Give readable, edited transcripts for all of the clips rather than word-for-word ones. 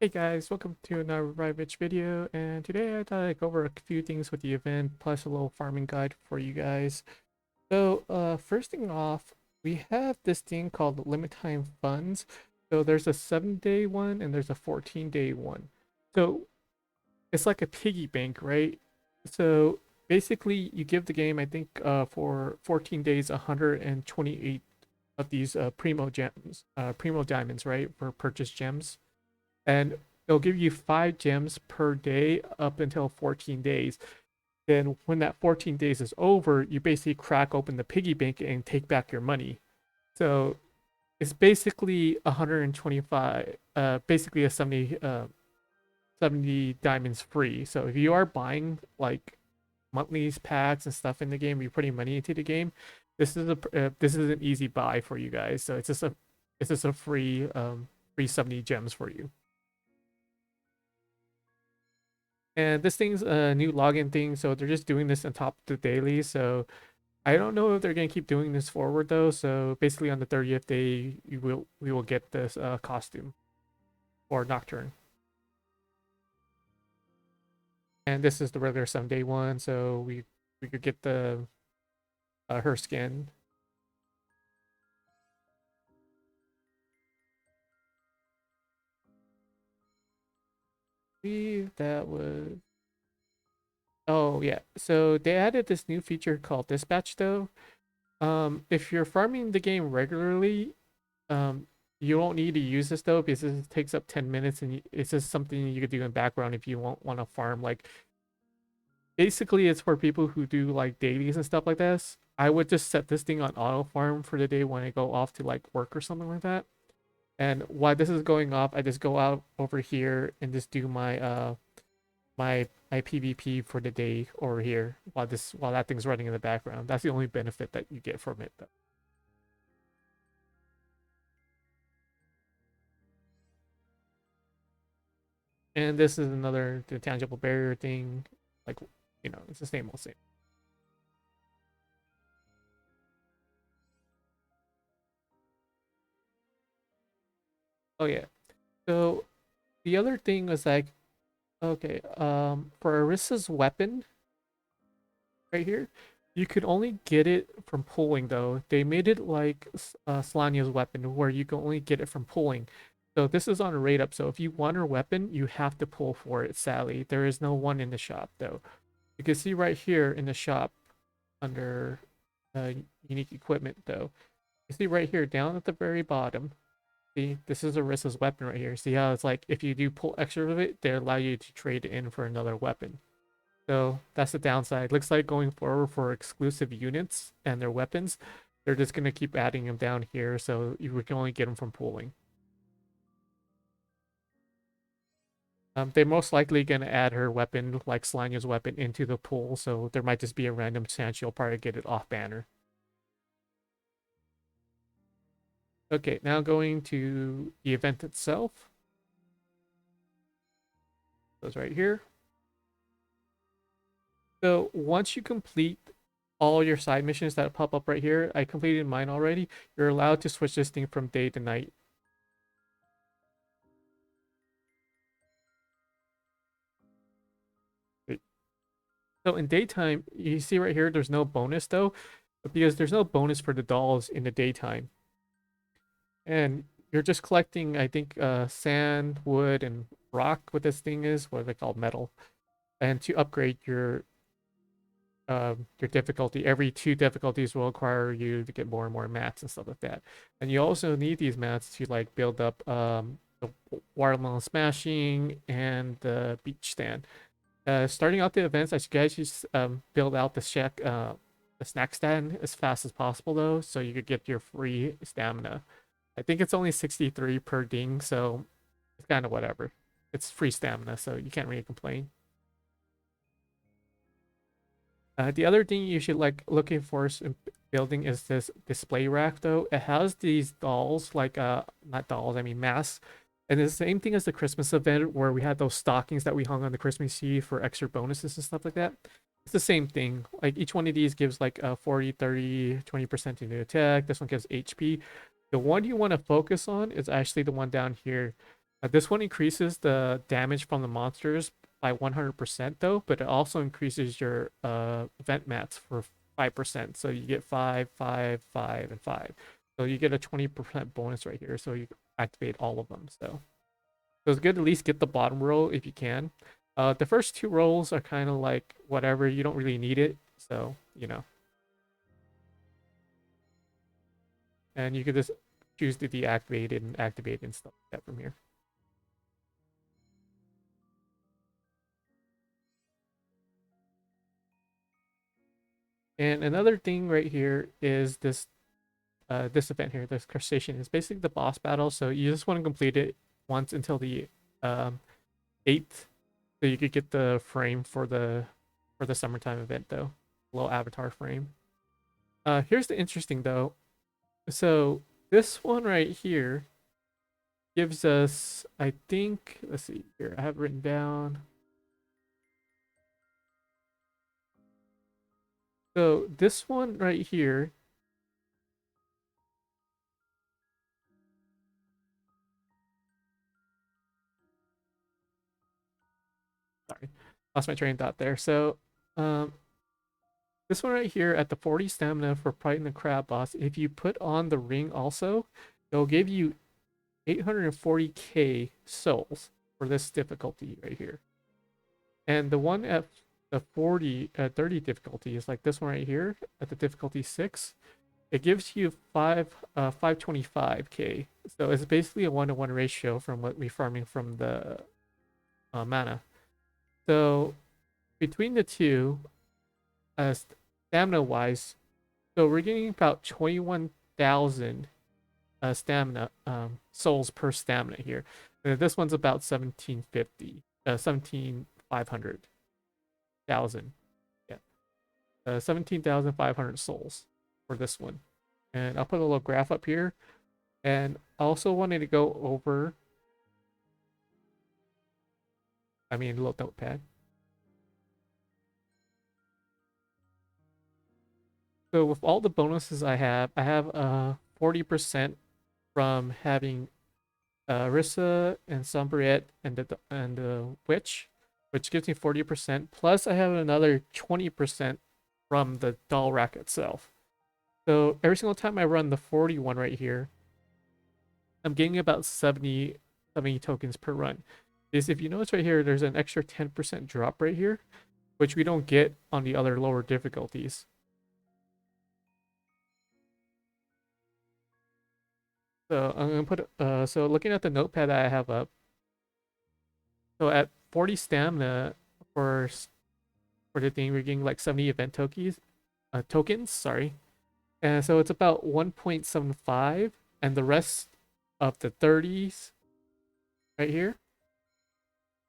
Hey guys, welcome to another Rivage video, and today I thought I'd go over a few things with the event, plus a little farming guide for you guys. So, first thing off, we have this thing called Limit Time Funds. So there's a 7-day one and there's a 14-day one. So it's like a piggy bank, right? So basically you give the game, I think, for 14 days, 128 of these Primo gems, Primo diamonds, right, for purchase gems, and it'll give you 5 gems per day up until 14 days. Then when that 14 days is over, you basically crack open the piggy bank and take back your money. So it's basically 125, basically a 70 diamonds free. So if you are buying like monthly packs and stuff in the game, you're putting money into the game. This is an easy buy for you guys. So it's just a free 70 gems for you. And this thing's a new login thing, so they're just doing this on top of the daily. So I don't know if they're gonna keep doing this forward though. So basically on the 30th day, we will get this costume or Nocturne. And this is the regular 7-day one, so we could get the her skin. I believe that was, oh yeah. So they added this new feature called Dispatch though. If you're farming the game regularly, Um, you won't need to use this though because it takes up 10 minutes and it's just something you could do in background if you won't want to farm. Like basically it's for people who do like dailies and stuff like this. I would just set this thing on auto farm for the day when I go off to like work or something like that. And while this is going off, I just go out over here and just do my PvP for the day over here while that thing's running in the background. That's the only benefit that you get from it though. And this is another the tangible barrier thing. Like, it's the same old same. Oh yeah. So the other thing was like, okay, for Arissa's weapon right here, you could only get it from pulling though. They made it like Solania's weapon where you can only get it from pulling. So this is on a rate up. So if you want her weapon, you have to pull for it, sadly. There is no one in the shop though. You can see right here in the shop under uh, unique equipment though. You see right here down at the very bottom. See, this is Arissa's weapon right here. See how it's like if you do pull extra of it, they allow you to trade it in for another weapon. So that's the downside. Looks like going forward for exclusive units and their weapons, they're just gonna keep adding them down here, so you can only get them from pooling. They're most likely gonna add her weapon, like Selenia's weapon, into the pool, so there might just be a random chance you'll probably get it off banner. Okay, now going to the event itself. Goes right here. So once you complete all your side missions that pop up right here, I completed mine already. You're allowed to switch this thing from day to night. So in daytime, you see right here, there's no bonus though, because there's no bonus for the dolls in the daytime. And you're just collecting, I think, sand, wood, and rock. What this thing is, what are they called, metal, and to upgrade your difficulty. Every 2 difficulties will require you to get more and more mats and stuff like that. And you also need these mats to like build up the watermelon smashing and the beach stand. Starting out the events, I suggest you build out the snack stand as fast as possible though, so you could get your free stamina. I think it's only 63 per ding, so it's kind of whatever. It's free stamina, so you can't really complain. The other thing you should like looking for in building is this display rack though. It has these dolls, like not dolls, I mean masks. And it's the same thing as the Christmas event where we had those stockings that we hung on the Christmas tree for extra bonuses and stuff like that. It's the same thing. Like each one of these gives like a 40, 30, 20% into attack. This one gives HP. The one you want to focus on is actually the one down here. This one increases the damage from the monsters by 100% though, but it also increases your event mats for 5%. So you get 5, 5, 5, and 5. So you get a 20% bonus right here. So you activate all of them. So it's good to at least get the bottom row if you can. The first two rolls are kind of like whatever. You don't really need it. So, you know. And you could just choose to deactivate it and activate it and stuff like that from here. And another thing right here is this event here, this crustacean is basically the boss battle. So you just want to complete it once until the 8th, so you could get the frame for the summertime event though, low avatar frame. Here's the interesting though. So this one right here gives us, I think, let's see here, I have it written down. So this one right here, sorry, lost my train of thought there. So um, this one right here at the 40 stamina for fighting the crab boss, if you put on the ring also, it'll give you 840k souls for this difficulty right here. And the one at the 30 difficulty is like this one right here at the difficulty 6. It gives you 525k. So it's basically a 1-to-1 ratio from what we're farming from the mana. So between the two, stamina wise, so we're getting about 21,000 stamina souls per stamina here. And this one's about 1750, 17,500,000. Yeah, 17,500 souls for this one. And I'll put a little graph up here. And I also wanted to go over, a little notepad. So with all the bonuses I have 40% from having Rissa and Sombriette and the Witch, which gives me 40%. Plus, I have another 20% from the doll rack itself. So every single time I run the 41 right here, I'm getting about 70 tokens per run. Is if you notice right here, there's an extra 10% drop right here, which we don't get on the other lower difficulties. So I'm gonna put so looking at the notepad that I have up. So at 40 stamina for the thing, we're getting like 70 event tokens, sorry. And so it's about 1.75, and the rest of the 30s right here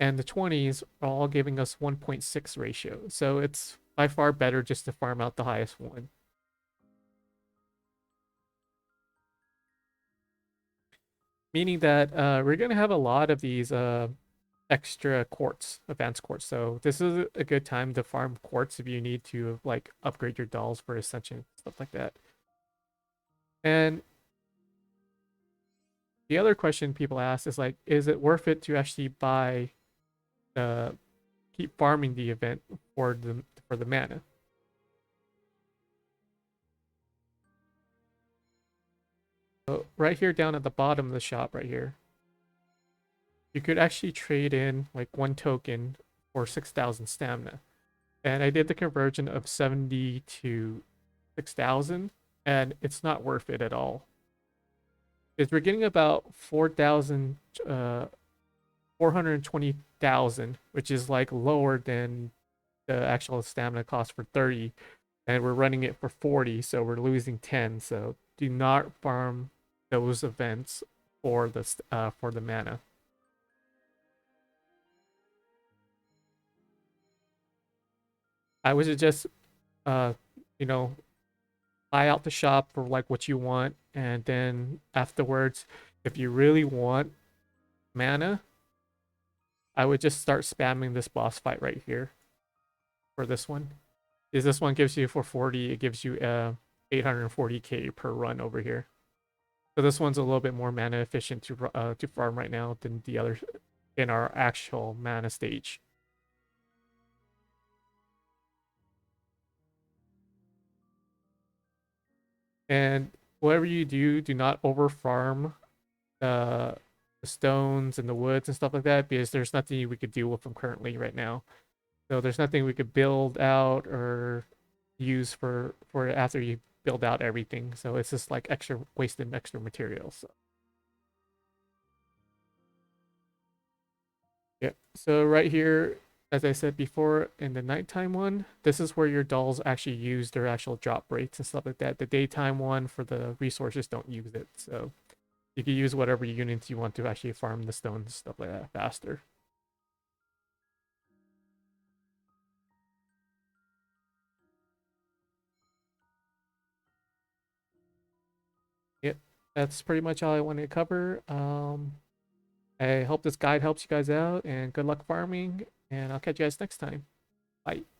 and the 20s are all giving us 1.6 ratio. So it's by far better just to farm out the highest one. Meaning that we're going to have a lot of these extra quartz, advanced quartz. So this is a good time to farm quartz if you need to like upgrade your dolls for ascension, stuff like that. And the other question people ask is like, is it worth it to actually buy keep farming the event for the mana? So right here down at the bottom of the shop right here, you could actually trade in like 1 token for 6,000 stamina. And I did the conversion of 70 to 6,000, and it's not worth it at all. Is we're getting about 420,000, which is like lower than the actual stamina cost for 30, and we're running it for 40, so we're losing 10. So do not farm those events for the mana. I would suggest uh you know buy out the shop for like what you want, and then afterwards, if you really want mana, I would just start spamming this boss fight right here for this one. Is this one gives you for 40, it gives you 840k per run over here. So this one's a little bit more mana efficient to farm right now than the other in our actual mana stage. And whatever you do, do not over farm uh, the stones and the woods and stuff like that because there's nothing we could deal with them currently right now. So there's nothing we could build out or use for after you build out everything. So it's just like extra wasted extra materials. So, yeah. So right here, as I said before, in the nighttime one, this is where your dolls actually use their actual drop rates and stuff like that. The daytime one for the resources don't use it. So you can use whatever units you want to actually farm the stones and stuff like that faster. Yep. That's pretty much all I wanted to cover. I hope this guide helps you guys out and good luck farming and I'll catch you guys next time. Bye.